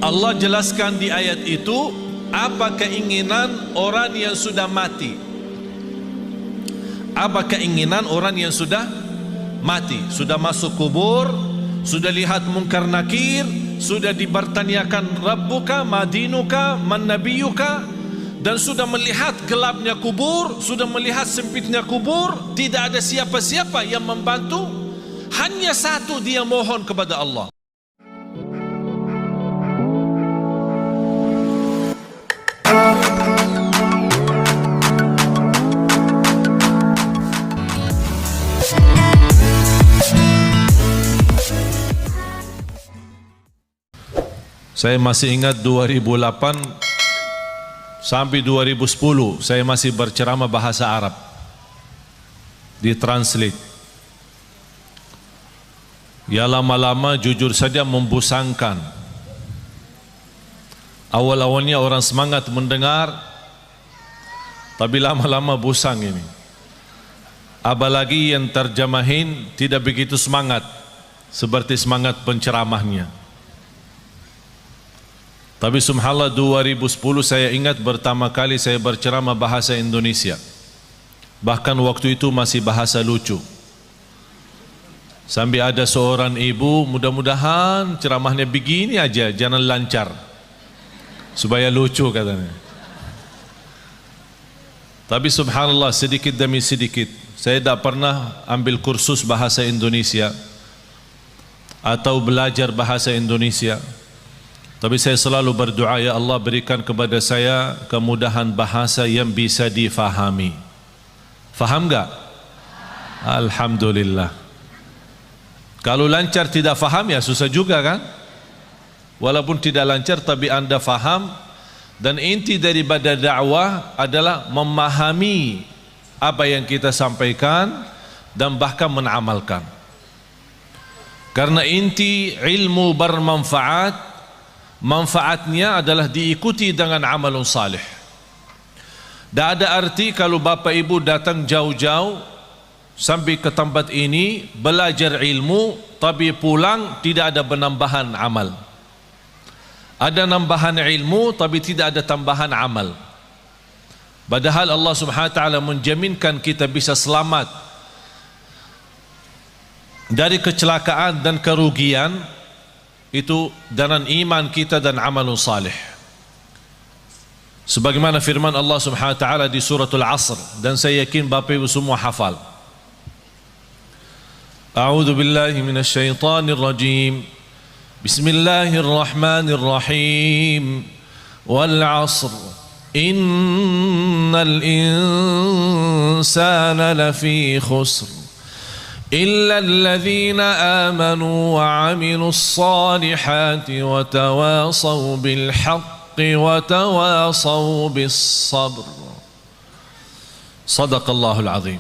Allah jelaskan di ayat itu apa keinginan orang yang sudah mati. Apa keinginan orang yang sudah mati, sudah masuk kubur, sudah lihat mungkar nakir, sudah dibertanyakan Rabbuka, Madinuka, Man Nabiyuka, dan sudah melihat gelapnya kubur, sudah melihat sempitnya kubur, tidak ada siapa-siapa yang membantu, hanya satu dia mohon kepada Allah. Saya masih ingat 2008 sampai 2010 saya masih berceramah bahasa Arab, ditranslate. Ya lama-lama jujur saja membosankan. Awal-awalnya orang semangat mendengar, tapi lama-lama bosan ini. Apalagi yang terjemahin tidak begitu semangat seperti semangat penceramahnya. Tapi subhanallah 2010 saya ingat pertama kali saya berceramah bahasa Indonesia. Bahkan waktu itu masih bahasa lucu. Sampai ada seorang ibu, mudah-mudahan ceramahnya begini aja, jangan lancar, supaya lucu katanya. Tapi subhanallah sedikit demi sedikit, saya tidak pernah ambil kursus bahasa Indonesia atau belajar bahasa Indonesia. Tapi saya selalu berdoa, ya Allah berikan kepada saya kemudahan bahasa yang bisa difahami. Faham enggak? Alhamdulillah. Kalau lancar tidak faham ya susah juga kan? Walaupun tidak lancar tapi anda faham, dan inti daripada dakwah adalah memahami apa yang kita sampaikan dan bahkan mengamalkan. Karena inti ilmu bermanfaat, manfaatnya adalah diikuti dengan amalun salih. Tak ada arti kalau bapak ibu datang jauh-jauh sampai ke tempat ini belajar ilmu tapi pulang tidak ada penambahan amal. Ada nambahan ilmu tapi tidak ada tambahan amal. Padahal Allah Subhanahu wa taala menjaminkan kita bisa selamat dari kecelakaan dan kerugian itu dengan iman kita dan amalun salih. Sebagaimana firman Allah Subhanahu wa taala di suratul Asr, dan saya yakin Bapak Ibu semua hafal. A'udzu billahi minasy syaithanir rajim. Bismillahirrahmanirrahim. Wal 'asr. Innal insana lafi khusr. إلا الذين آمنوا وعملوا الصالحات وتواصوا بالحق وتواصوا بالصبر. صدق الله العظيم.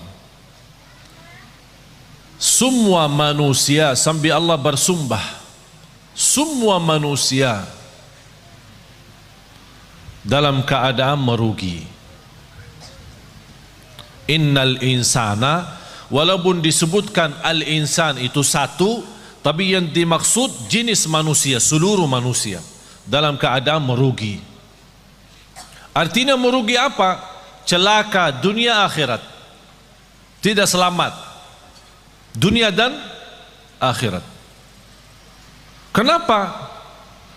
Semua manusia, sampai Allah bersumpah, semua manusia dalam keadaan merugi. Innal insana, walaupun disebutkan al-insan itu satu, tapi yang dimaksud jenis manusia, seluruh manusia dalam keadaan merugi. Artinya merugi apa? Celaka dunia akhirat, tidak selamat dunia dan akhirat. Kenapa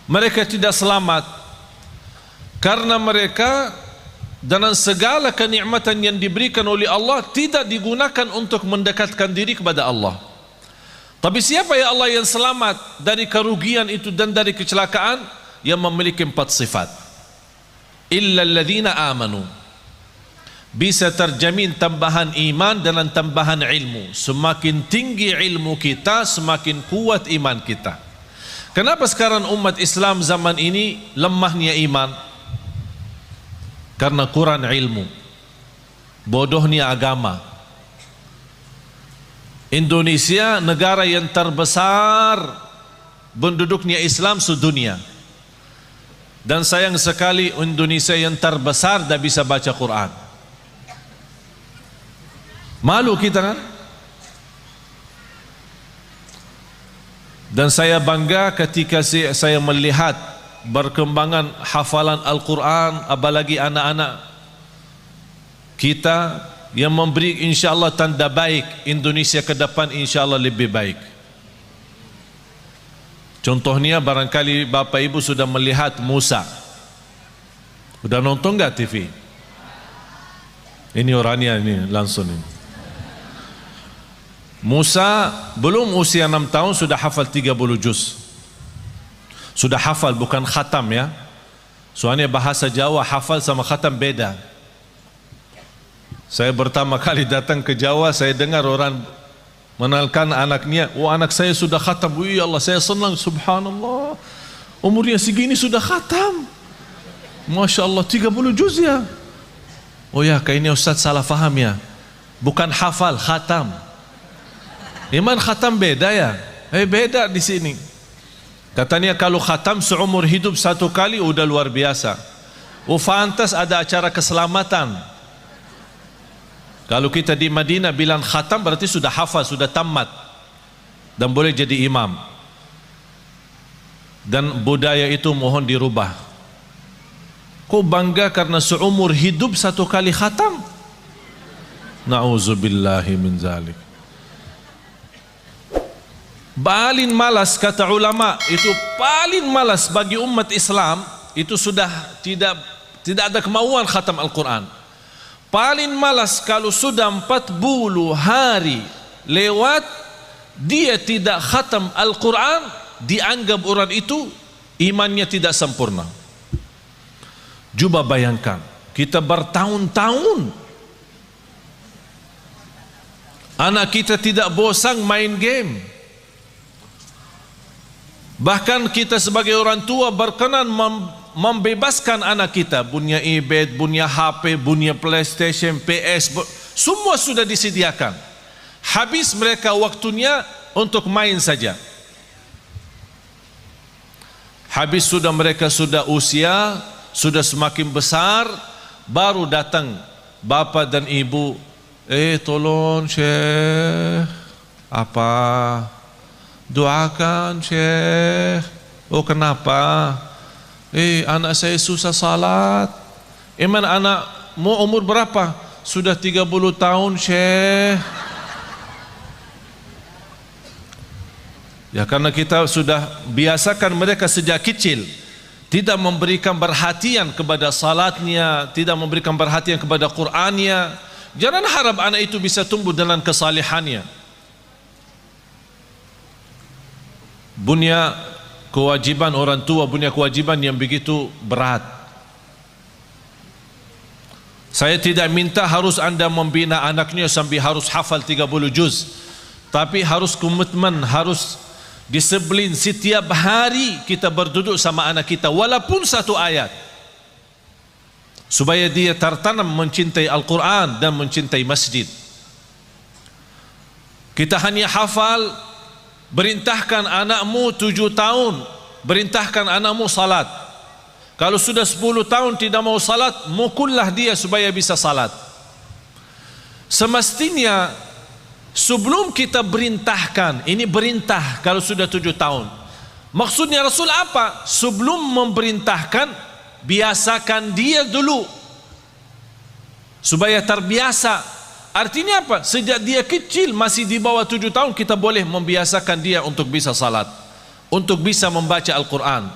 mereka tidak selamat? Karena mereka dengan segala kenikmatan yang diberikan oleh Allah tidak digunakan untuk mendekatkan diri kepada Allah. Tapi siapa ya Allah yang selamat dari kerugian itu dan dari kecelakaan? Yang memiliki 4 sifat. Illa alladhina amanu. Bisa terjamin tambahan iman dan tambahan ilmu. Semakin tinggi ilmu kita, semakin kuat iman kita. Kenapa sekarang umat Islam zaman ini lemahnya iman? Karena kurang ilmu, bodohnya agama. Indonesia negara yang terbesar penduduknya Islam sedunia, dan sayang sekali Indonesia yang terbesar tidak bisa baca Quran. Malu kita kan? Dan saya bangga ketika saya melihat berkembangan hafalan Al-Quran, apalagi anak-anak kita yang memberi insyaAllah tanda baik Indonesia ke depan insyaAllah lebih baik. Contohnya barangkali Bapak Ibu sudah melihat Musa. Sudah nonton enggak TV? Ini orangnya ini langsung ini. Musa belum usia 6 tahun sudah hafal 30 juz. Sudah hafal, bukan khatam ya. Soalnya bahasa Jawa hafal sama khatam beda. Saya pertama kali datang ke Jawa, saya dengar orang mengenalkan anaknya, oh anak saya sudah khatam. Wih Allah, saya senang, subhanallah. Umurnya segini sudah khatam. Masya Allah, 30 juz ya. Oh ya, kayaknya Ustaz salah faham ya. Bukan hafal, khatam. Iman khatam beda ya? Beda di sini. Katanya kalau khatam seumur hidup satu kali udah luar biasa. Oh fantas ada acara keselamatan. Kalau kita di Madinah bilang khatam berarti sudah hafal, sudah tamat dan boleh jadi imam. Dan budaya itu mohon dirubah. Kok bangga karena seumur hidup satu kali khatam? Na'udzubillahi min zalik. Paling malas kata ulama, itu paling malas bagi umat Islam itu sudah tidak ada kemauan khatam Al-Quran. Paling malas kalau sudah 40 hari lewat dia tidak khatam Al-Quran, dianggap orang itu imannya tidak sempurna. Coba bayangkan, kita bertahun-tahun anak kita tidak bosan main game. Bahkan kita sebagai orang tua berkenan membebaskan anak kita, punya iPad, punya HP, punya PlayStation, PS, semua sudah disediakan. Habis mereka waktunya untuk main saja. Habis sudah mereka sudah usia, sudah semakin besar, baru datang bapak dan ibu, tolong Syekh, apa? Doakan Syekh. Oh kenapa? Anak saya susah salat. Emang anakmu umur berapa? Sudah 30 tahun Syekh. Ya karena kita sudah biasakan mereka sejak kecil tidak memberikan perhatian kepada salatnya, tidak memberikan perhatian kepada Qur'annya. Jangan harap anak itu bisa tumbuh dalam kesalehannya. Punya kewajiban orang tua, punya kewajiban yang begitu berat. Saya tidak minta harus anda membina anaknya sampai harus hafal 30 juz, tapi harus komitmen, harus disiplin. Setiap hari kita berduduk sama anak kita walaupun satu ayat, supaya dia tertanam mencintai Al-Quran dan mencintai masjid. Kita hanya hafal. Berintahkan anakmu 7 tahun, berintahkan anakmu salat. Kalau sudah 10 tahun tidak mau salat, mukullah dia supaya bisa salat. Semestinya sebelum kita berintahkan, ini berintah kalau sudah 7 tahun. Maksudnya Rasul apa? Sebelum memerintahkan, biasakan dia dulu supaya terbiasa. Artinya apa? Sejak dia kecil masih di bawah 7 tahun kita boleh membiasakan dia untuk bisa salat, untuk bisa membaca Al-Quran.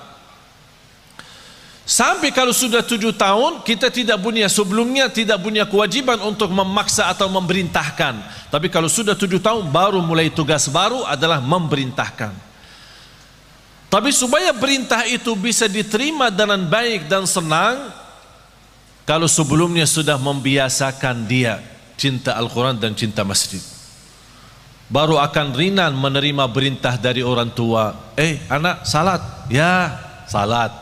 Sampai kalau sudah 7 tahun kita tidak punya, sebelumnya tidak punya kewajiban untuk memaksa atau memerintahkan. Tapi kalau sudah 7 tahun baru mulai tugas baru adalah memerintahkan. Tapi supaya perintah itu bisa diterima dengan baik dan senang, kalau sebelumnya sudah membiasakan dia cinta Al-Quran dan cinta masjid, baru akan ringan menerima perintah dari orang tua. Anak salat, ya salat.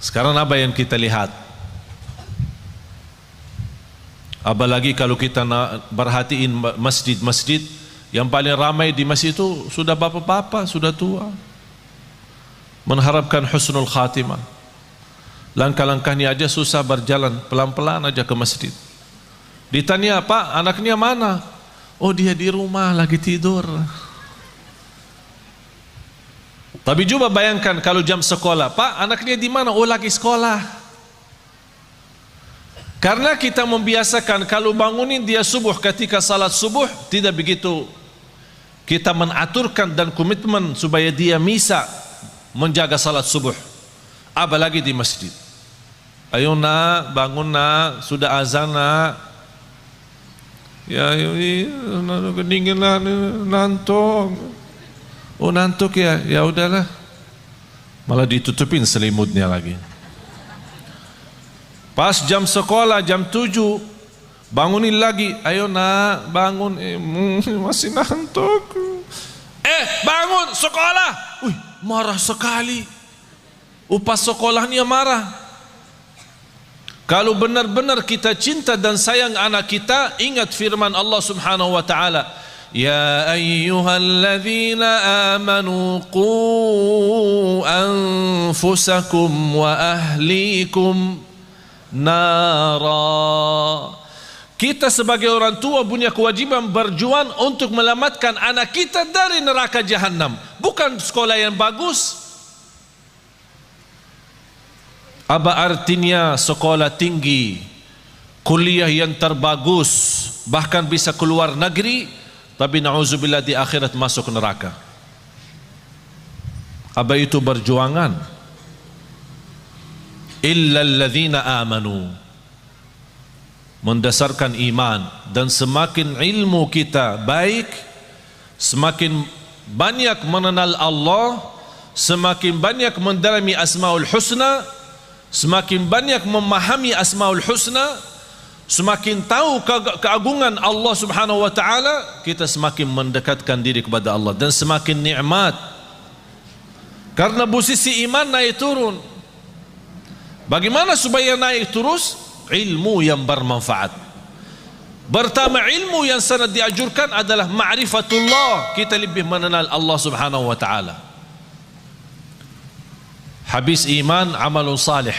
Sekarang apa yang kita lihat? Apalagi kalau kita perhatiin masjid-masjid, yang paling ramai di masjid itu sudah bapak-bapak, sudah tua, mengharapkan husnul khatimah. Langkah-langkahnya aja susah berjalan, pelan-pelan aja ke masjid. Ditanya, Pak, anaknya mana? Oh dia di rumah lagi tidur. Tapi coba bayangkan kalau jam sekolah, Pak, anaknya di mana? Oh, lagi sekolah. Karena kita membiasakan kalau bangunin dia subuh, ketika salat subuh tidak begitu kita menaturkan dan komitmen supaya dia bisa menjaga salat subuh, apalagi di masjid. Ayo nak, bangun nak, sudah azan nak. Ya, kedingin lah, nantok. Oh, nantuk ya, ya udahlah. Malah ditutupin selimutnya lagi. Pas jam sekolah jam 7, bangunin lagi. Ayo nak, bangun. Masih nantuk. Bangun sekolah. Wih, marah sekali. Pas sekolahnya marah. Kalau benar-benar kita cinta dan sayang anak kita, ingat firman Allah Subhanahu wa taala, ya ayyuhalladzina amanu qu anfusakum wa ahlikum nara. Kita sebagai orang tua punya kewajiban berjuang untuk menyelamatkan anak kita dari neraka jahanam. Bukan sekolah yang bagus. Apa artinya sekolah tinggi, kuliah yang terbagus, bahkan bisa keluar negeri, tapi na'udzubillah di akhirat masuk neraka? Apa itu berjuangan? Illa alladzina amanu, mendasarkan iman. Dan semakin ilmu kita baik, semakin banyak mengenal Allah, semakin banyak mendalami Asmaul Husna, semakin banyak memahami Asmaul Husna, semakin tahu keagungan Allah Subhanahu wa taala, kita semakin mendekatkan diri kepada Allah dan semakin nikmat. Karena posisi iman naik turun. Bagaimana supaya naik terus? Ilmu yang bermanfaat. Pertama, ilmu yang sangat dianjurkan adalah ma'rifatullah. Kita lebih mengenal Allah Subhanahu wa taala. Habis iman, amalun salih.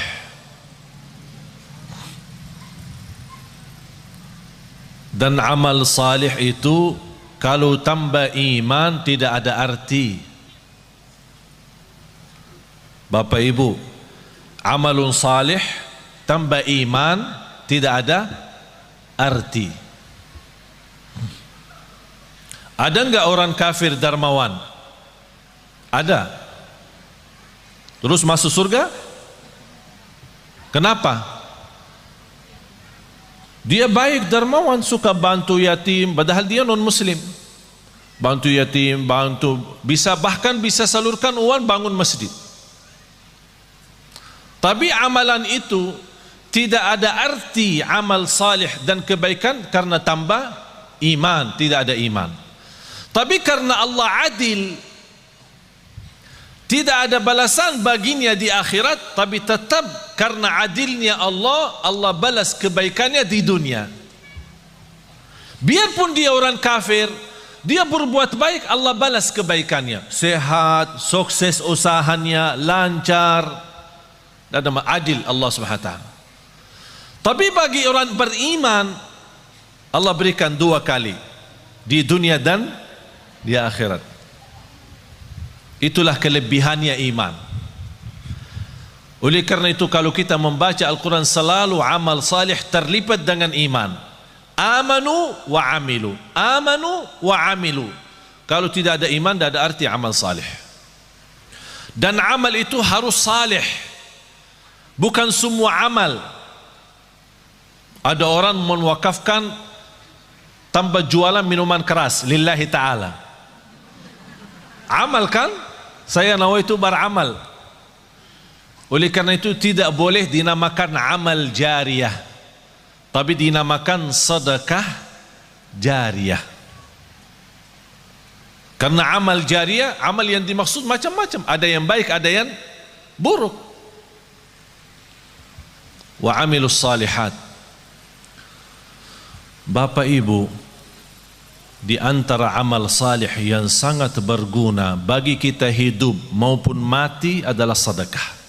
Dan amal salih itu kalau tambah iman tidak ada arti. Bapak Ibu, amalun salih tambah iman tidak ada arti. Ada enggak orang kafir dermawan? Ada. Terus masuk surga? Kenapa? Dia baik, dermawan, suka bantu yatim, padahal dia non muslim. Bantu yatim, bahkan bisa salurkan uang bangun masjid. Tapi amalan itu tidak ada arti amal salih dan kebaikan karena tambah iman, tidak ada iman. Tapi karena Allah adil, tidak ada balasan baginya di akhirat, tapi tetap karena adilnya Allah, Allah balas kebaikannya di dunia. Biarpun dia orang kafir, dia berbuat baik, Allah balas kebaikannya. Sehat, sukses usahanya, lancar, dan adil Allah SWT. Tapi bagi orang beriman, Allah berikan 2 kali, di dunia dan di akhirat. Itulah kelebihannya iman. Oleh karena itu kalau kita membaca Al-Quran selalu amal salih terlibat dengan iman. Amanu wa amilu. Amanu wa amilu. Kalau tidak ada iman, tidak ada arti amal salih. Dan amal itu harus salih. Bukan semua amal. Ada orang mewakafkan tanpa jualan minuman keras lillahi ta'ala. Amal kan? Saya nawaitu beramal. Oleh karena itu tidak boleh dinamakan amal jariyah, tapi dinamakan sedekah jariyah. Karena amal jariyah, amal yang dimaksud macam-macam. Ada yang baik, ada yang buruk. Wa amilus salihat. Bapak Ibu, di antara amal salih yang sangat berguna bagi kita hidup maupun mati adalah sedekah.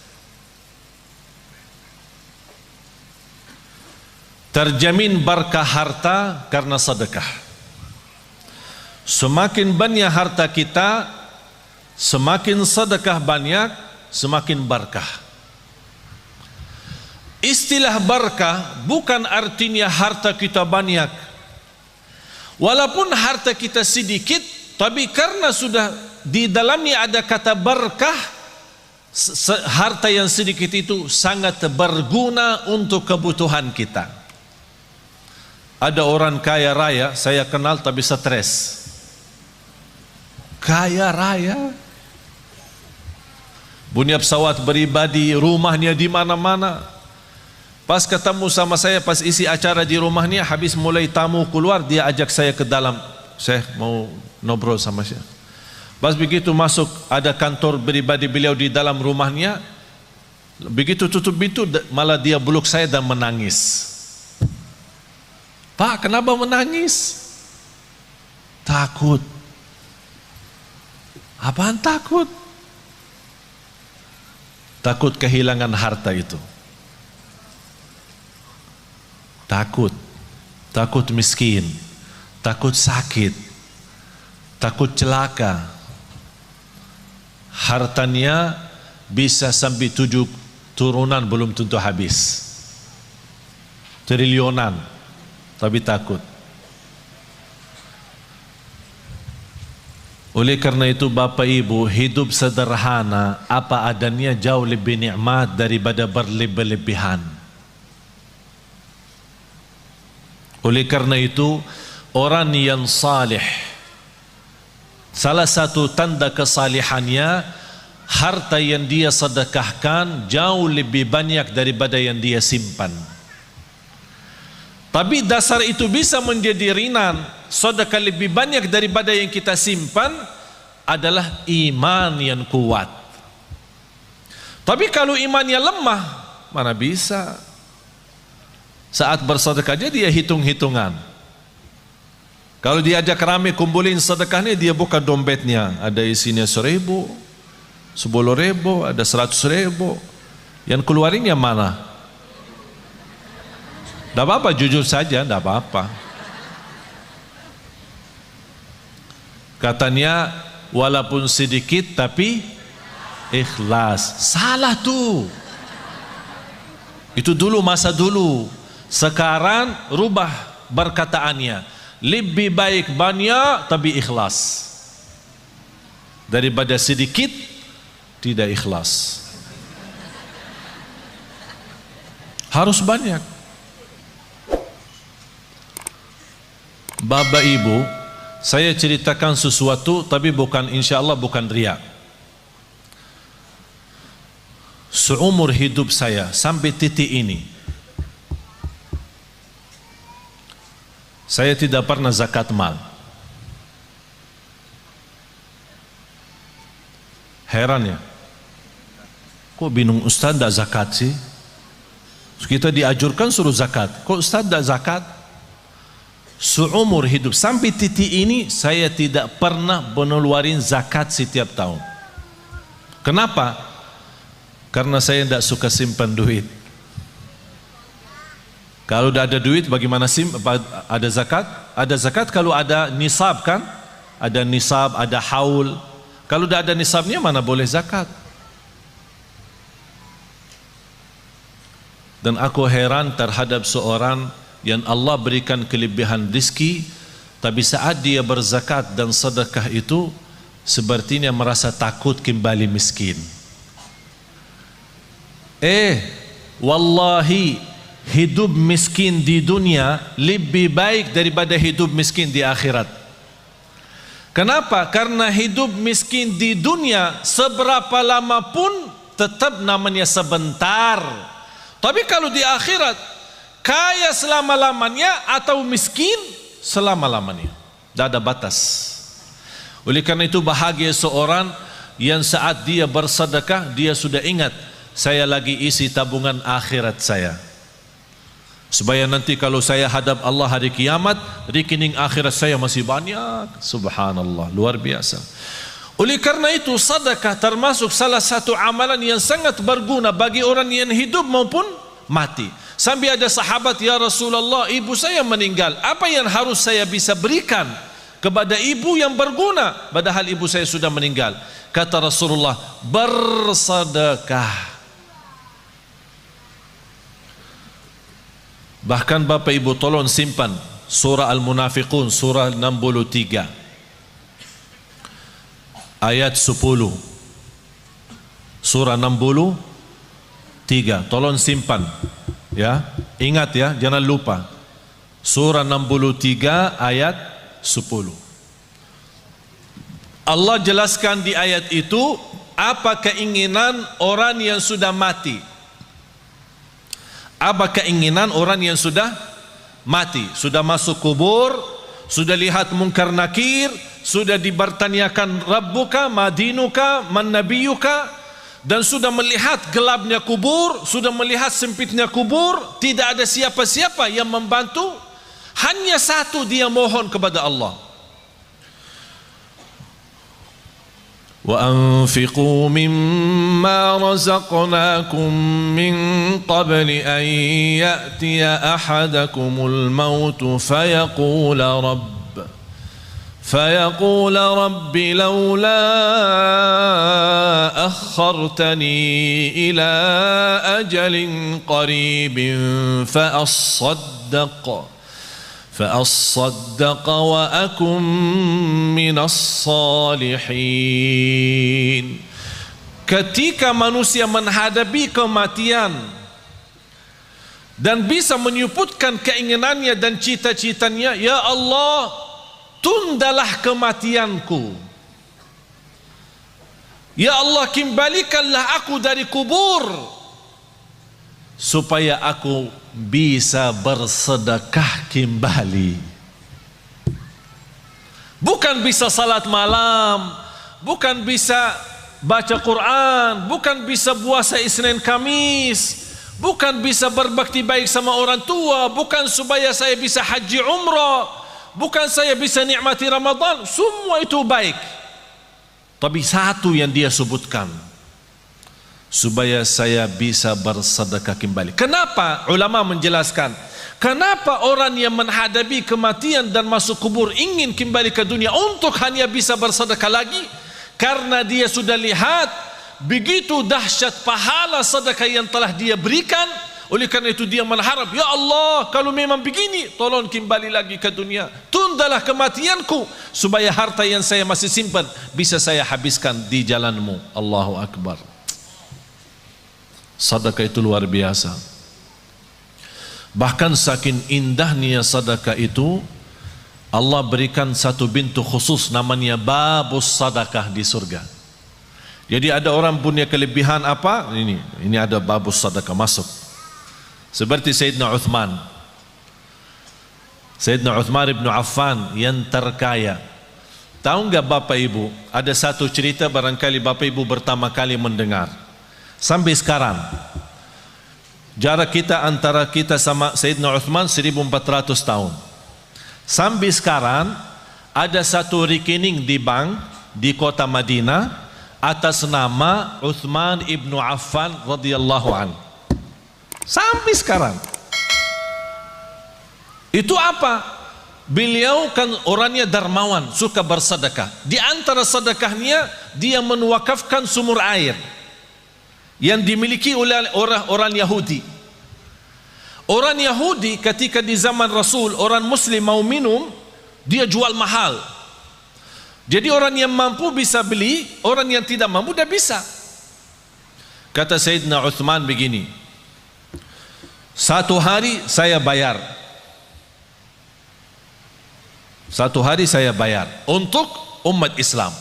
Terjamin berkah harta karena sedekah. Semakin banyak harta kita, Semakin sedekah banyak, semakin berkah. Istilah berkah bukan artinya harta kita banyak. Walaupun harta kita sedikit, tapi karena sudah di dalamnya ada kata berkah, harta yang sedikit itu sangat berguna untuk kebutuhan kita. Ada orang kaya raya, saya kenal tapi stres. Kaya raya, punya pesawat pribadi, rumahnya di mana-mana. Pas ketemu sama saya, pas isi acara di rumahnya, habis mulai tamu keluar, dia ajak saya ke dalam. Saya mau ngobrol sama saya. Pas begitu masuk, ada kantor pribadi beliau di dalam rumahnya. Begitu tutup pintu, malah dia peluk saya dan menangis. Pak, kenapa menangis? Takut. Apaan takut? Takut kehilangan harta itu. Takut miskin, takut sakit, takut celaka. Hartanya bisa sampai 7 turunan belum tentu habis. Triliunan, tapi takut. Oleh karena itu Bapak Ibu, hidup sederhana apa adanya jauh lebih nikmat daripada berlebih-lebihan. Oleh karena itu orang yang salih, salah satu tanda kesalihannya, harta yang dia sedekahkan jauh lebih banyak daripada yang dia simpan. Tapi dasar itu bisa menjadi ringan, sedekah lebih banyak daripada yang kita simpan adalah iman yang kuat. Tapi kalau imannya lemah, mana bisa? Saat bersedekah dia hitung-hitungan. Kalau diajak rame kumpulin sedekahnya, dia buka dompetnya, ada isinya 1.000, 10.000, ada 100.000. Yang keluarin yang mana? Tidak apa-apa, jujur saja, tidak apa-apa. Katanya walaupun sedikit tapi ikhlas. Salah tuh. Itu dulu, masa dulu. Sekarang rubah perkataannya. Lebih baik banyak tapi ikhlas daripada sedikit tidak ikhlas. Harus banyak. Bapak Ibu, saya ceritakan sesuatu tapi bukan, insya Allah bukan riak. Seumur hidup saya sampai titik ini, saya tidak pernah zakat mal. Heran ya, kok bingung Ustaz tidak zakat sih? Kita diajurkan suruh zakat, kok Ustaz tidak zakat? Seumur hidup sampai titik ini saya tidak pernah mengeluarkan zakat setiap tahun. Kenapa? Karena saya tidak suka simpan duit. Kalau tidak ada duit bagaimana ada zakat? Ada zakat kalau ada nisab kan? Ada nisab, ada haul. Kalau tidak ada nisabnya mana boleh zakat? Dan aku heran terhadap seorang yang Allah berikan kelebihan rezeki, tapi saat dia berzakat dan sedekah itu sepertinya merasa takut kembali miskin. Wallahi hidup miskin di dunia lebih baik daripada hidup miskin di akhirat. Kenapa? Karena hidup miskin di dunia seberapa lama pun tetap namanya sebentar. Tapi kalau di akhirat kaya selama-lamanya atau miskin selama-lamanya, tidak ada batas. Oleh karena itu bahagia seorang yang saat dia bersedekah dia sudah ingat, saya lagi isi tabungan akhirat saya, supaya nanti kalau saya hadap Allah hari kiamat, rekening akhirat saya masih banyak. Subhanallah, luar biasa. Oleh karena itu sedekah termasuk salah satu amalan yang sangat berguna bagi orang yang hidup maupun mati. Sampai ada sahabat, ya Rasulullah, ibu saya meninggal, apa yang harus saya bisa berikan? kepada ibu yang berguna, padahal ibu saya sudah meninggal. Kata Rasulullah, bersedekah. Bahkan Bapak Ibu tolong simpan surah Al-Munafiqun, surah 63 ayat 10. Surah 63, tolong simpan ya, ingat ya, jangan lupa. Surah 63 ayat 10. Allah jelaskan di ayat itu apa keinginan orang yang sudah mati. Apa keinginan orang yang sudah mati, sudah masuk kubur, sudah lihat mungkar nakir, sudah dibertanyakan Rabbuka, Madinuka, Man Nabiyuka, dan sudah melihat gelapnya kubur, sudah melihat sempitnya kubur, tidak ada siapa-siapa yang membantu, hanya satu dia mohon kepada Allah. وَأَنْفِقُوا مِمَّا رَزَقْنَاكُمْ مِنْ قَبْلِ أَنْ يَأْتِيَ أَحَدَكُمُ الْمَوْتُ فيقول رب لولا أخرتني إلى أجل قريب فأصدق وأكن من الصالحين. Ketika manusia menghadapi kematian dan bisa menyebutkan keinginannya dan cita-citanya, ya Allah, tundalah kematianku, ya Allah, kembalikanlah aku dari kubur supaya aku bisa bersedekah kembali. Bukan bisa salat malam, bukan bisa baca Quran, bukan bisa puasa Isnin Kamis, bukan bisa berbakti baik sama orang tua, bukan supaya saya bisa haji umrah, bukan saya bisa nikmati Ramadan. Semua itu baik, tapi satu yang dia sebutkan, supaya saya bisa bersedekah kembali. Kenapa? Ulama menjelaskan, kenapa orang yang menghadapi kematian dan masuk kubur ingin kembali ke dunia untuk hanya bisa bersedekah lagi? Karena dia sudah lihat begitu dahsyat pahala sedekah yang telah dia berikan. Oleh karena itu dia mengharap, ya Allah, kalau memang begini, tolong kembali lagi ke dunia, tundalah kematianku supaya harta yang saya masih simpan bisa saya habiskan di jalanmu. Allahu Akbar. Sedekah itu luar biasa. Bahkan saking indahnya sedekah itu, Allah berikan satu pintu khusus namanya babus sedekah di surga. Jadi ada orang punya kelebihan apa? Ini ada babus sedekah masuk. Seperti Sayyidina Uthman. Sayyidina Uthman ibn Affan yang terkaya. Tahu enggak Bapak Ibu, ada satu cerita barangkali Bapak Ibu pertama kali mendengar. Sampai sekarang jarak kita antara kita sama Sayyidina Uthman 1400 tahun. Sampai sekarang ada satu rekening di bank di kota Madinah atas nama Uthman ibnu Affan radhiyallahu an. Sampai sekarang. Itu apa? Beliau kan orangnya dermawan, suka bersedekah. Di antara sedekahnya dia menwakafkan sumur air yang dimiliki oleh orang Yahudi. Orang Yahudi ketika di zaman Rasul, orang Muslim mau minum, dia jual mahal. Jadi orang yang mampu bisa beli, orang yang tidak mampu tidak bisa. Kata Sayyidina Uthman begini, satu hari saya bayar. Satu hari saya bayar untuk umat Islam.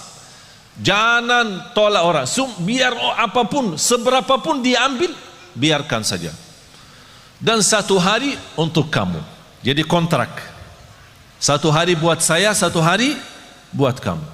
Jangan tolak orang. Biar apapun, seberapapun dia ambil, biarkan saja. Dan satu hari untuk kamu. Jadi kontrak. Satu hari buat saya, satu hari buat kamu.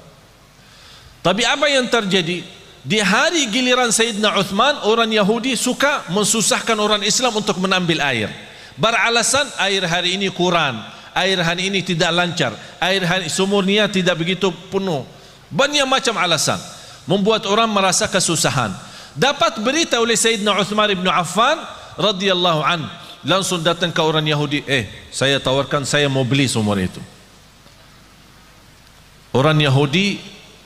Tapi apa yang terjadi? Di hari giliran Sayyidina Uthman, orang Yahudi suka mensusahkan orang Islam untuk menambil air. Beralasan air hari ini kurang, air hari ini tidak lancar, air hari sumurnya tidak begitu penuh. Banyak macam alasan membuat orang merasa kesusahan. Dapat berita oleh Sayyidina Uthman ibn Affan radhiyallahu an, langsung datang ke orang Yahudi, saya tawarkan, saya mau beli sumur itu. Orang Yahudi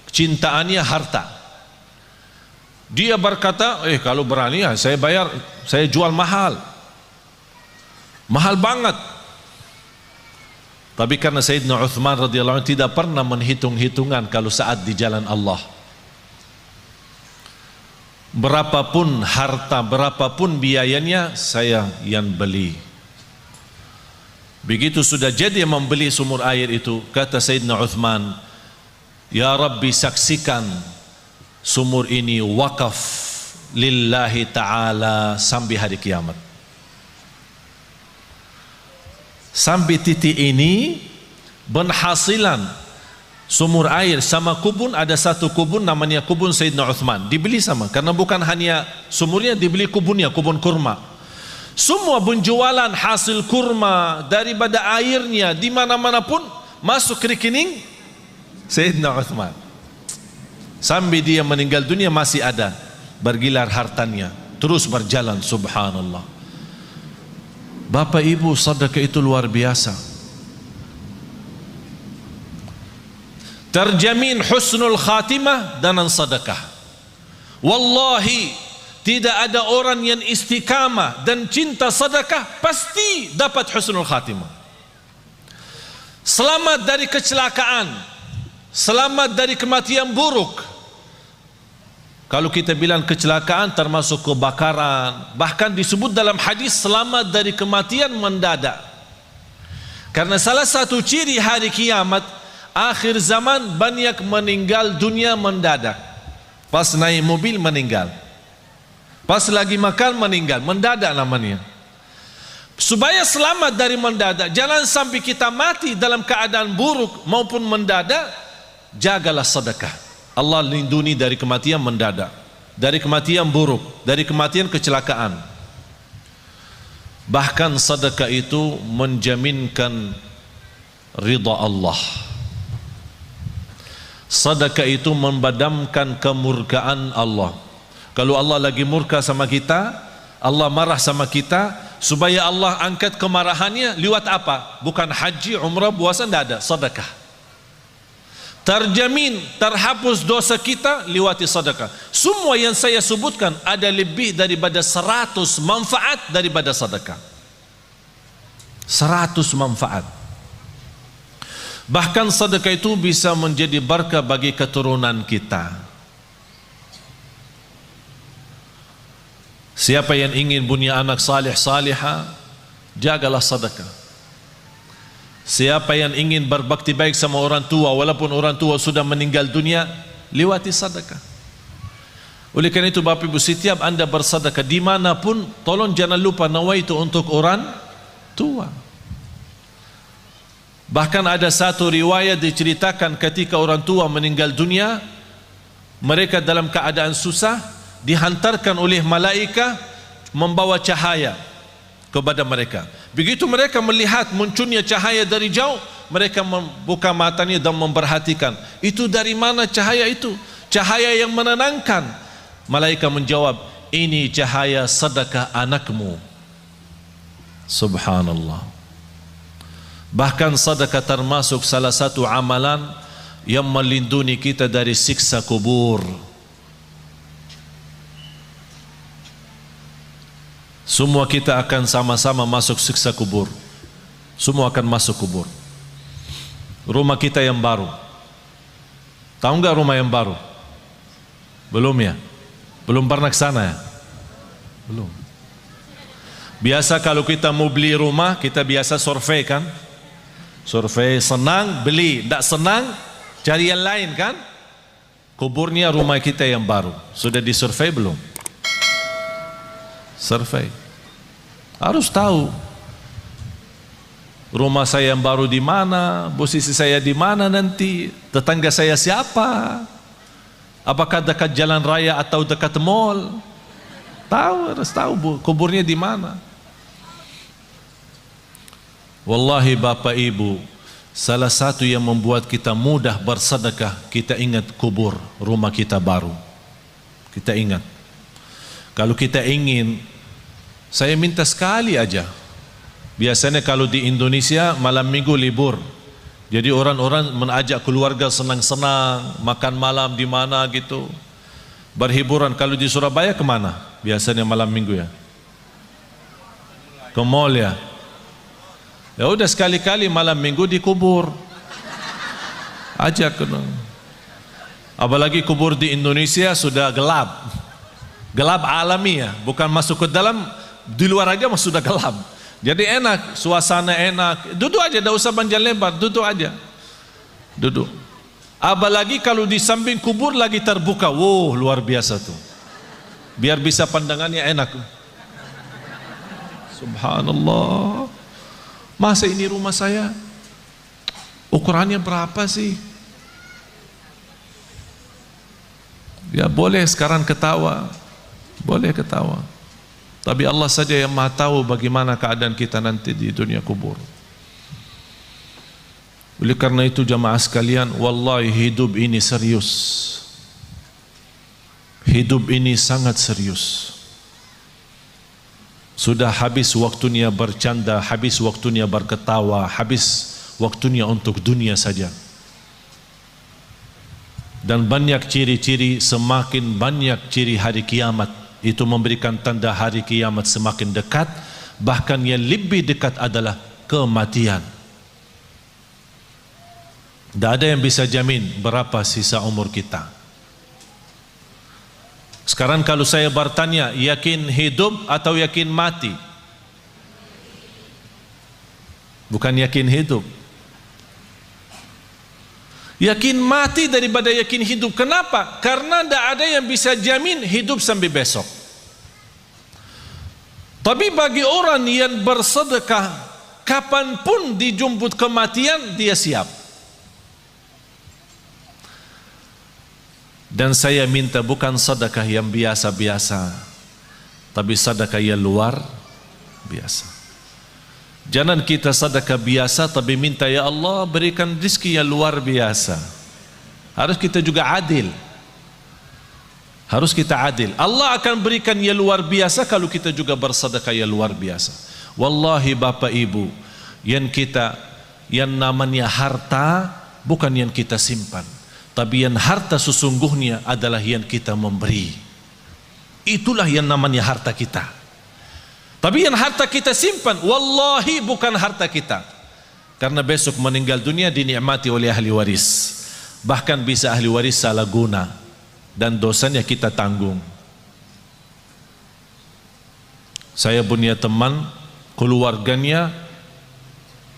cintaannya harta. Dia berkata, kalau berani ya saya bayar, saya jual mahal. Mahal banget. Tapi karena Sayyidina Uthman radhiyallahu anhu tidak pernah menghitung-hitungan kalau saat di jalan Allah. Berapapun harta, berapapun biayanya, saya yang beli. Begitu sudah jadi membeli sumur air itu, kata Sayyidina Uthman, ya Rabbi, saksikan sumur ini wakaf lillahi ta'ala sampai hari kiamat. Sampai titik ini penghasilan sumur air sama kubun, ada satu kubun namanya kubun Sayyidina Uthman, dibeli sama, karena bukan hanya sumurnya, dibeli kubunnya, kubun kurma. Semua penjualan hasil kurma daripada airnya di mana-mana pun masuk rekening Sayyidina Uthman. Sampai dia meninggal dunia masih ada bergilar hartanya, terus berjalan. Subhanallah. Bapak Ibu, sedekah itu luar biasa. Terjamin husnul khatimah dengan sedekah. Wallahi, tidak ada orang yang istiqamah dan cinta sedekah pasti dapat husnul khatimah. Selamat dari kecelakaan, selamat dari kematian buruk. Kalau kita bilang kecelakaan termasuk kebakaran, bahkan disebut dalam hadis selamat dari kematian mendadak. Karena salah satu ciri hari kiamat, akhir zaman, banyak meninggal dunia mendadak. Pas naik mobil meninggal, pas lagi makan meninggal, mendadak namanya. Supaya selamat dari mendadak, jangan sampai kita mati dalam keadaan buruk maupun mendadak, jagalah sedekah. Allah lindungi dari kematian mendadak, dari kematian buruk, dari kematian kecelakaan. Bahkan sedekah itu menjaminkan ridha Allah. Sedekah itu membadamkan kemurkaan Allah. Kalau Allah lagi murka sama kita, Allah marah sama kita, supaya Allah angkat kemarahannya lewat apa? Bukan haji, umrah, puasa, tidak ada, sedekah. Terjamin terhapus dosa kita lewati sedekah. Semua yang saya sebutkan ada lebih daripada 100 manfaat daripada sedekah. 100 manfaat. Bahkan sedekah itu bisa menjadi berkah bagi keturunan kita. Siapa yang ingin punya anak salih salihah, jagalah sedekah. Siapa yang ingin berbakti baik sama orang tua, walaupun orang tua sudah meninggal dunia, lewati sedekah. Oleh karena itu Bapak Ibu, setiap anda bersedekah dimanapun, tolong jangan lupa nawaitu untuk orang tua. Bahkan ada satu riwayat diceritakan ketika orang tua meninggal dunia, mereka dalam keadaan susah, dihantarkan oleh malaikat membawa cahaya kepada mereka. Begitu mereka melihat munculnya cahaya dari jauh, mereka membuka matanya dan memperhatikan, itu dari mana cahaya itu? Cahaya yang menenangkan. Malaikat menjawab, ini cahaya sedekah anakmu. Subhanallah. Bahkan sedekah termasuk salah satu amalan yang melindungi kita dari siksa kubur. Semua kita akan sama-sama masuk siksa kubur. Semua akan masuk kubur. Rumah kita yang baru, tahu nggak rumah yang baru? Belum ya? Belum pernah ke sana ya? Belum. Biasa kalau kita mau beli rumah, kita biasa survei kan? Survei, senang beli, tidak senang cari yang lain kan? Kuburnya rumah kita yang baru. Sudah disurvei belum? Survei. Harus tahu rumah saya yang baru di mana, posisi saya di mana nanti, tetangga saya siapa, apakah dekat jalan raya atau dekat mall. Tahu, harus tahu kuburnya di mana. Wallahi Bapak Ibu, salah satu yang membuat kita mudah bersedekah, kita ingat kubur rumah kita baru. Kita ingat. Kalau kita ingin, saya minta sekali aja. Biasanya kalau di Indonesia malam minggu libur, Jadi orang-orang mengajak keluarga senang-senang, makan malam di mana gitu, berhiburan. Kalau di Surabaya kemana? Biasanya malam minggu ya? Ke mall ya? Ya udah sekali-kali malam minggu dikubur. Ajak. Apalagi kubur di Indonesia sudah gelap. Gelap alami ya, bukan masuk ke dalam, di luar aja sudah gelap. Jadi enak, suasana enak. Duduk aja, tidak usah panjang lebar, duduk aja. Duduk. Apalagi kalau di samping kubur lagi terbuka, wow, luar biasa tuh. Biar bisa pandangannya enak. Subhanallah. Masa ini rumah saya? Ukurannya berapa sih? Ya boleh sekarang ketawa. Boleh ketawa. Tapi Allah saja yang Maha tahu bagaimana keadaan kita nanti di dunia kubur. Oleh karena itu jamaah sekalian, wallahi hidup ini serius. Hidup ini sangat serius. Sudah habis waktunya bercanda, habis waktunya berketawa, habis waktunya untuk dunia saja. Dan banyak ciri-ciri, semakin banyak ciri hari kiamat. Itu memberikan tanda hari kiamat semakin dekat. Bahkan yang lebih dekat adalah kematian. Tidak ada yang bisa jamin berapa sisa umur kita. Sekarang kalau saya bertanya, yakin hidup atau yakin mati? Bukan yakin hidup. Yakin mati daripada yakin hidup. Kenapa? Karena tidak ada yang bisa jamin hidup sampai besok. Tapi bagi orang yang bersedekah, kapanpun dijemput kematian, dia siap. Dan saya minta bukan sedekah yang biasa-biasa, tapi sedekah yang luar biasa. Jangan kita sedekah biasa tapi minta ya Allah berikan rezeki yang luar biasa. Harus kita juga adil. Harus kita adil. Allah akan berikan yang luar biasa kalau kita juga bersedekah yang luar biasa. Wallahi Bapak Ibu, yang namanya harta bukan yang kita simpan, tapi yang harta sesungguhnya adalah yang kita memberi. Itulah yang namanya harta kita. Tapi yang harta kita simpan, wallahi bukan harta kita. Karena besok meninggal dunia dinikmati oleh ahli waris. Bahkan bisa ahli waris salah guna dan dosanya kita tanggung. Saya punya teman, keluarganya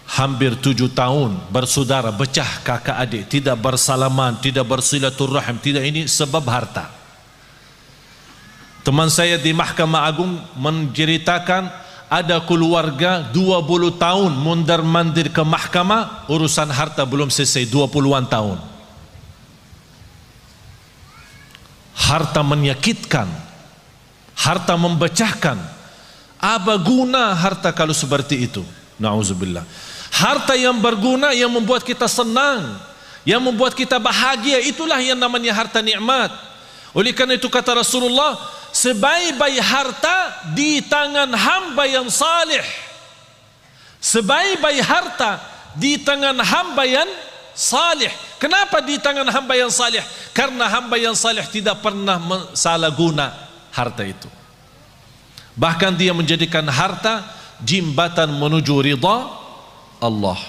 hampir 7 tahun bersaudara, pecah kakak adik, tidak bersalaman, tidak bersilaturahim, tidak, ini sebab harta. Teman saya di Mahkamah Agung menceritakan ada keluarga 20 tahun mondar-mandir ke mahkamah, urusan harta belum selesai, 20-an tahun. Harta menyakitkan, harta memecahkan. Apa guna harta kalau seperti itu? Na'udzubillah. Harta yang berguna, yang membuat kita senang, yang membuat kita bahagia, itulah yang namanya harta nikmat. Oleh karena itu kata Rasulullah, sebaik-baik harta di tangan hamba yang salih. Sebaik-baik harta di tangan hamba yang salih. Kenapa di tangan hamba yang salih? Karena hamba yang salih tidak pernah salah guna harta itu. Bahkan dia menjadikan harta jembatan menuju ridha Allah,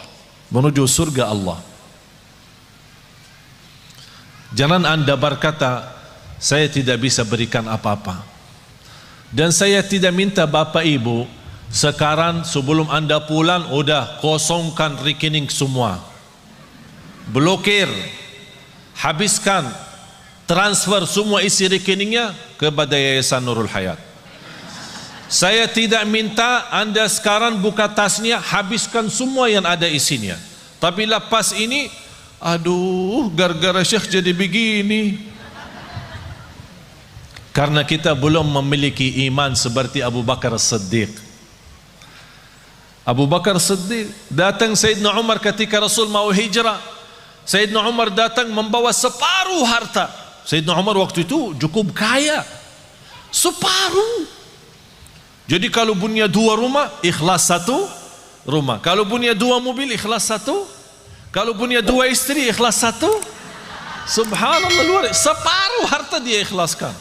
menuju surga Allah. Jangan Anda berkata, saya tidak bisa berikan apa-apa. Dan saya tidak minta Bapak Ibu sekarang sebelum Anda pulang udah kosongkan rekening semua, blokir, habiskan, transfer semua isi rekeningnya kepada Yayasan Nurul Hayat. Saya tidak minta Anda sekarang buka tasnya, habiskan semua yang ada isinya. Tapi lepas ini, aduh, gara-gara Syekh jadi begini. Karena kita belum memiliki iman seperti Abu Bakar As-Siddiq. Abu Bakar As-Siddiq datang Sayyidina Umar ketika Rasul mau hijrah. Sayyidina Umar datang membawa separuh harta. Sayyidina Umar waktu itu cukup kaya, separuh. Jadi kalau punya 2 rumah, ikhlas 1 rumah. Kalau punya 2 mobil, ikhlas 1. Kalau punya 2 istri, ikhlas 1. Subhanallah, luar separuh harta dia ikhlaskan.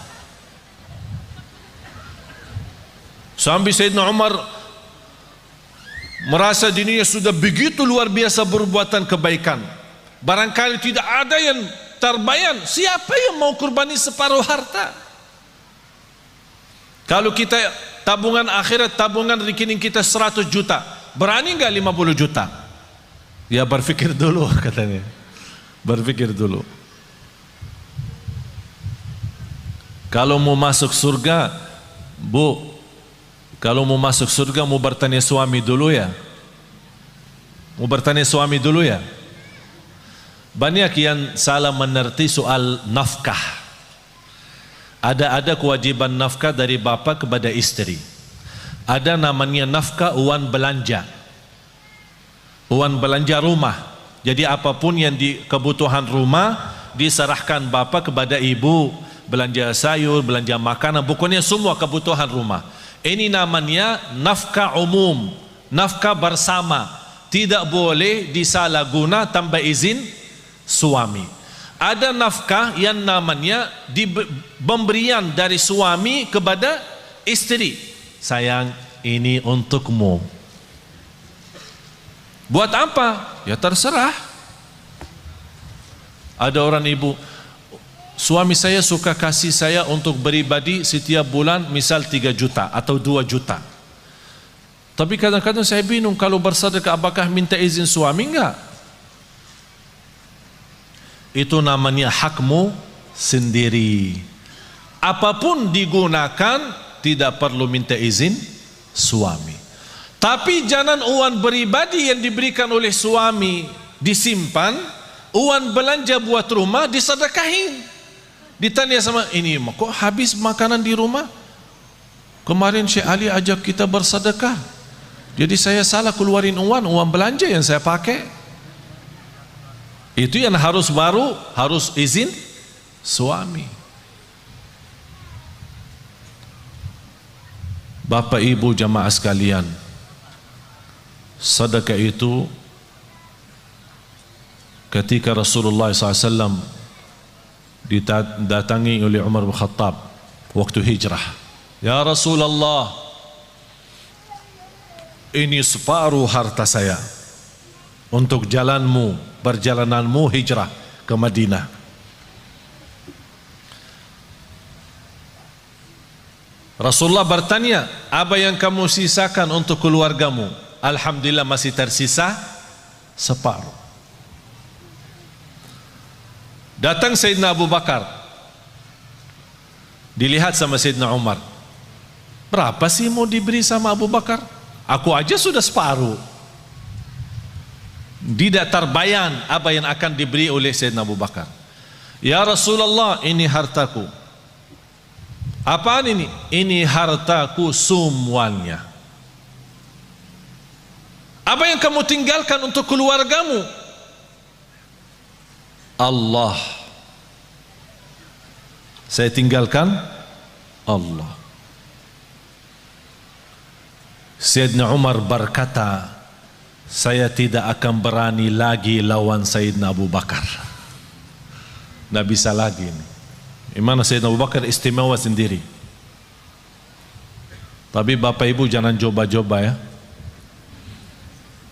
Sampai Sayyidina Umar merasa dirinya sudah begitu luar biasa berbuatan kebaikan. Barangkali tidak ada yang terbayang, siapa yang mau kurbani separuh harta? Kalau kita tabungan akhirat, tabungan rekening kita 100 juta, berani nggak 50 juta? Ya berpikir dulu katanya. Berpikir dulu. Kalau mau masuk surga, Bu, kalau mau masuk surga mau bertanya suami dulu ya. Mau bertanya suami dulu ya. Banyak yang salah mengerti soal nafkah. Ada kewajiban nafkah dari bapa kepada istri. Ada namanya nafkah uang belanja. Uang belanja rumah. Jadi apapun yang di kebutuhan rumah diserahkan bapa kepada ibu, belanja sayur, belanja makanan, pokoknya semua kebutuhan rumah. Ini namanya nafkah umum, nafkah bersama. Tidak boleh disalahguna tanpa izin suami. Ada nafkah yang namanya pemberian dari suami kepada istri. Sayang, ini untukmu. Buat apa? Ya terserah. Ada orang ibu, suami saya suka kasih saya untuk beribadi setiap bulan misal 3 juta atau 2 juta. Tapi kadang-kadang saya bingung, kalau bersedekah apakah minta izin suami? Enggak. Itu namanya hakmu sendiri. Apapun digunakan tidak perlu minta izin suami. Tapi jangan uang pribadi yang diberikan oleh suami disimpan, uang belanja buat rumah disedekahin. Ditanya sama ini, kok habis makanan di rumah? Kemarin Syekh Ali ajak kita bersedekah, jadi saya salah keluarin uang belanja yang saya pakai. Itu yang harus izin suami. Bapak Ibu jamaah sekalian, sedekah itu ketika Rasulullah SAW didatangi oleh Umar bin Khattab waktu hijrah. Ya Rasulullah, ini separuh harta saya untuk perjalananmu hijrah ke Madinah. Rasulullah bertanya, apa yang kamu sisakan untuk keluargamu? Alhamdulillah masih tersisa separuh. Datang Sayyidina Abu Bakar, dilihat sama Sayyidina Umar, berapa sih mau diberi sama Abu Bakar? Aku aja sudah separuh. Tidak terbayang apa yang akan diberi oleh Sayyidina Abu Bakar. Ya Rasulullah, ini hartaku. Apaan ini? Ini hartaku semuanya. Apa yang kamu tinggalkan untuk keluargamu? Allah. Saya tinggalkan Allah. Sayyidina Umar berkata, saya tidak akan berani lagi lawan Sayyidina Abu Bakar. Tidak bisa lagi ini. Gimana Sayyidina Abu Bakar istimewa sendiri. Tapi Bapak Ibu jangan coba-coba ya.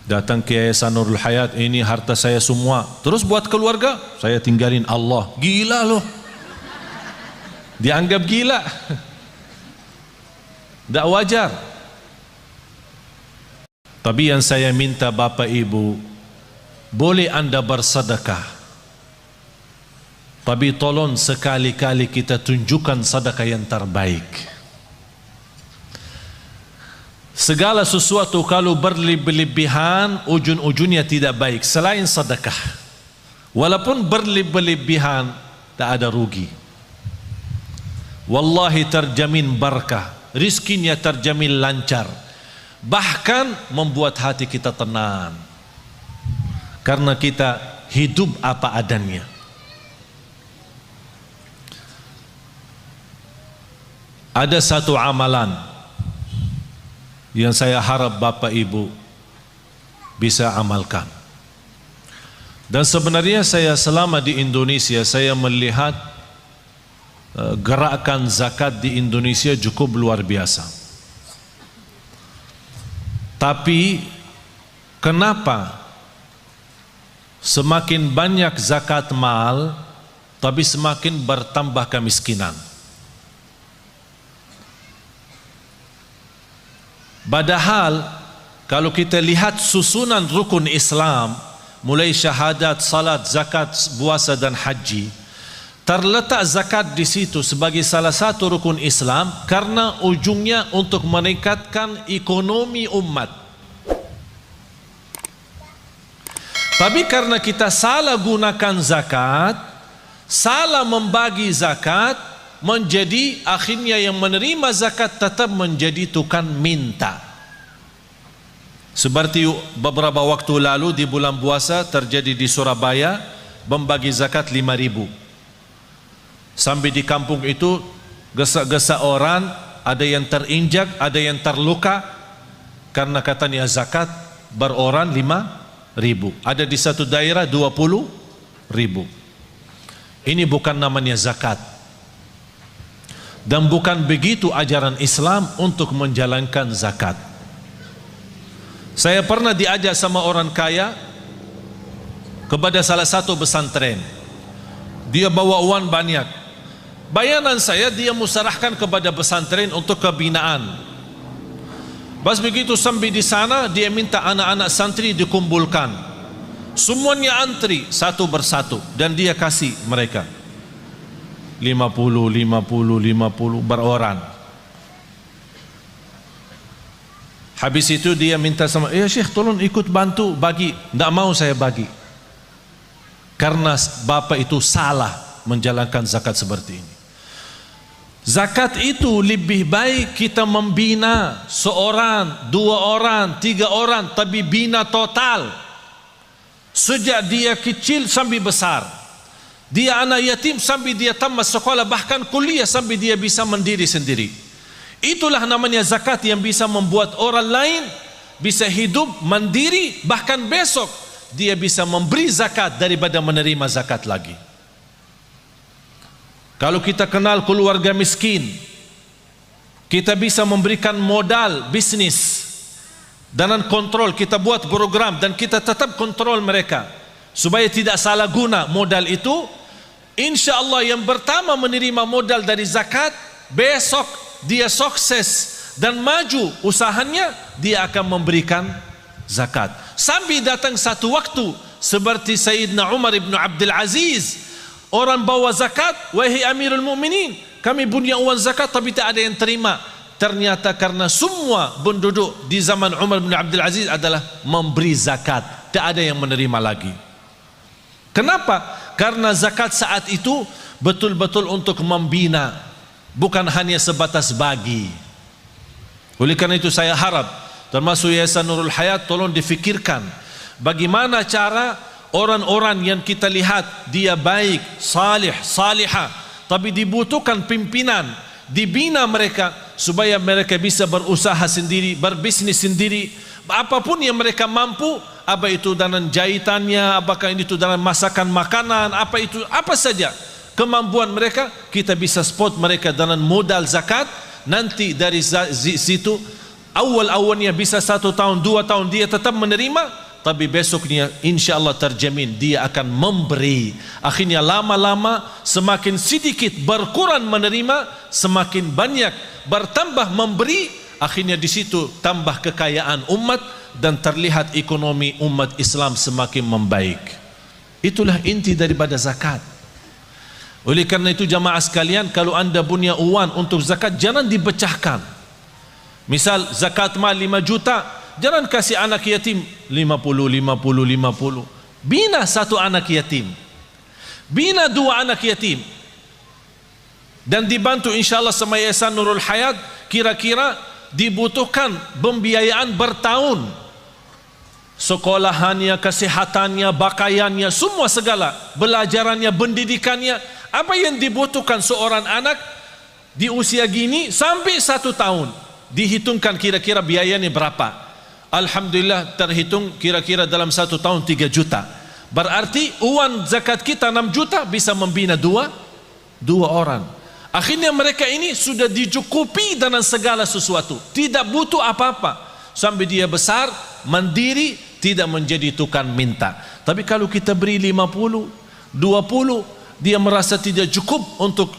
Datang ke Yayasan Nurul Hayat, ini harta saya semua, terus buat keluarga saya tinggalin Allah. Gila loh. Dianggap gila. Tidak wajar. Tapi yang saya minta Bapak Ibu, boleh Anda bersedekah, tapi tolong sekali-kali kita tunjukkan sedekah yang terbaik. Segala sesuatu kalau berlebihan ujung-ujungnya tidak baik selain sedekah. Walaupun berlebihan tak ada rugi. Wallahi terjamin barakah, rizkinya terjamin lancar, bahkan membuat hati kita tenang karena kita hidup apa adanya. Ada satu amalan yang saya harap Bapak Ibu bisa amalkan. Dan sebenarnya saya selama di Indonesia, saya melihat gerakan zakat di Indonesia cukup luar biasa. Tapi kenapa semakin banyak zakat mal, tapi semakin bertambah kemiskinan? Padahal kalau kita lihat susunan rukun Islam, mulai syahadat, salat, zakat, puasa dan haji, terletak zakat di situ sebagai salah satu rukun Islam karena ujungnya untuk meningkatkan ekonomi umat. Tapi karena kita salah gunakan zakat, salah membagi zakat, menjadi akhirnya yang menerima zakat tetap menjadi tukang minta. Seperti beberapa waktu lalu di bulan puasa terjadi di Surabaya, membagi zakat 5.000. Sampai di kampung itu gesa-gesa orang, ada yang terinjak, ada yang terluka karena katanya zakat beroran 5.000. Ada di satu daerah 20.000. Ini bukan namanya zakat. Dan bukan begitu ajaran Islam untuk menjalankan zakat. Saya pernah diajak sama orang kaya kepada salah satu pesantren. Dia bawa uang banyak. Bayanan saya, dia musarahkan kepada pesantren untuk kebinaan. Pas begitu sampai di sana, dia minta anak-anak santri dikumpulkan. Semuanya antri satu persatu dan dia kasih mereka 50 beroran. Habis itu dia minta sama, ya Syekh tolong ikut bantu bagi. Tidak mau saya bagi, karena bapak itu salah menjalankan zakat seperti ini. Zakat itu lebih baik kita membina seorang, 2 orang, 3 orang, tapi bina total sejak dia kecil sampai besar. Dia anak yatim sampai dia tamat sekolah, bahkan kuliah sampai dia bisa mandiri sendiri. Itulah namanya zakat yang bisa membuat orang lain bisa hidup mandiri, bahkan besok dia bisa memberi zakat daripada menerima zakat lagi. Kalau kita kenal keluarga miskin, kita bisa memberikan modal bisnis dengan kontrol. Kita buat program dan kita tetap kontrol mereka supaya tidak salah guna modal itu. Insya Allah yang pertama menerima modal dari zakat, besok dia sukses dan maju usahanya, dia akan memberikan zakat. Sampai datang satu waktu seperti Sayyidina Umar ibn Abdul Aziz, orang bawa zakat, wahai Amirul Mukminin, kami punya uang zakat tapi tak ada yang terima. Ternyata karena semua penduduk di zaman Umar bin Abdul Aziz adalah memberi zakat, tak ada yang menerima lagi. Kenapa? Karena zakat saat itu betul-betul untuk membina, bukan hanya sebatas bagi. Oleh karena itu saya harap termasuk Yayasan Nurul Hayat tolong difikirkan bagaimana cara orang-orang yang kita lihat dia baik, salih, salihah, tapi dibutuhkan pimpinan, dibina mereka supaya mereka bisa berusaha sendiri, berbisnis sendiri, apapun yang mereka mampu, apa itu dalam jahitannya, apakah itu dalam masakan makanan, apa itu, apa saja kemampuan mereka, kita bisa support mereka dengan modal zakat. Nanti dari situ awal-awalnya bisa 1 tahun 2 tahun dia tetap menerima, tapi besoknya insya Allah terjamin dia akan memberi. Akhirnya lama-lama semakin sedikit berkurang menerima, semakin banyak bertambah memberi. Akhirnya di situ tambah kekayaan umat dan terlihat ekonomi umat Islam semakin membaik. Itulah inti daripada zakat. Oleh karena itu jamaah sekalian, kalau anda punya uang untuk zakat, jangan dipecahkan. Misal zakat mal 5 juta, jangan kasih anak yatim 50. Bina 1 anak yatim, bina 2 anak yatim, dan dibantu insya Allah sama Yayasan Nurul Hayat. Kira-kira dibutuhkan pembiayaan bertahun, sekolahannya, kesehatannya, pakaiannya, semua segala, belajarannya, pendidikannya. Apa yang dibutuhkan seorang anak di usia gini sampai 1 tahun, dihitungkan kira-kira biayanya berapa. Alhamdulillah terhitung kira-kira dalam 1 tahun 3 juta. Berarti uang zakat kita 6 juta bisa membina dua orang. Akhirnya mereka ini sudah dicukupi dengan segala sesuatu, tidak butuh apa-apa, sampai dia besar, mandiri, tidak menjadi tukang minta. Tapi kalau kita beri 50, 20, dia merasa tidak cukup untuk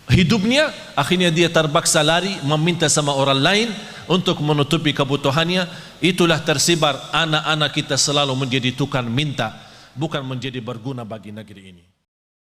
hidupnya, akhirnya dia terpaksa lari meminta sama orang lain untuk menutupi kebutuhannya. Itulah tersebar anak-anak kita selalu menjadi tukang minta, bukan menjadi berguna bagi negeri ini.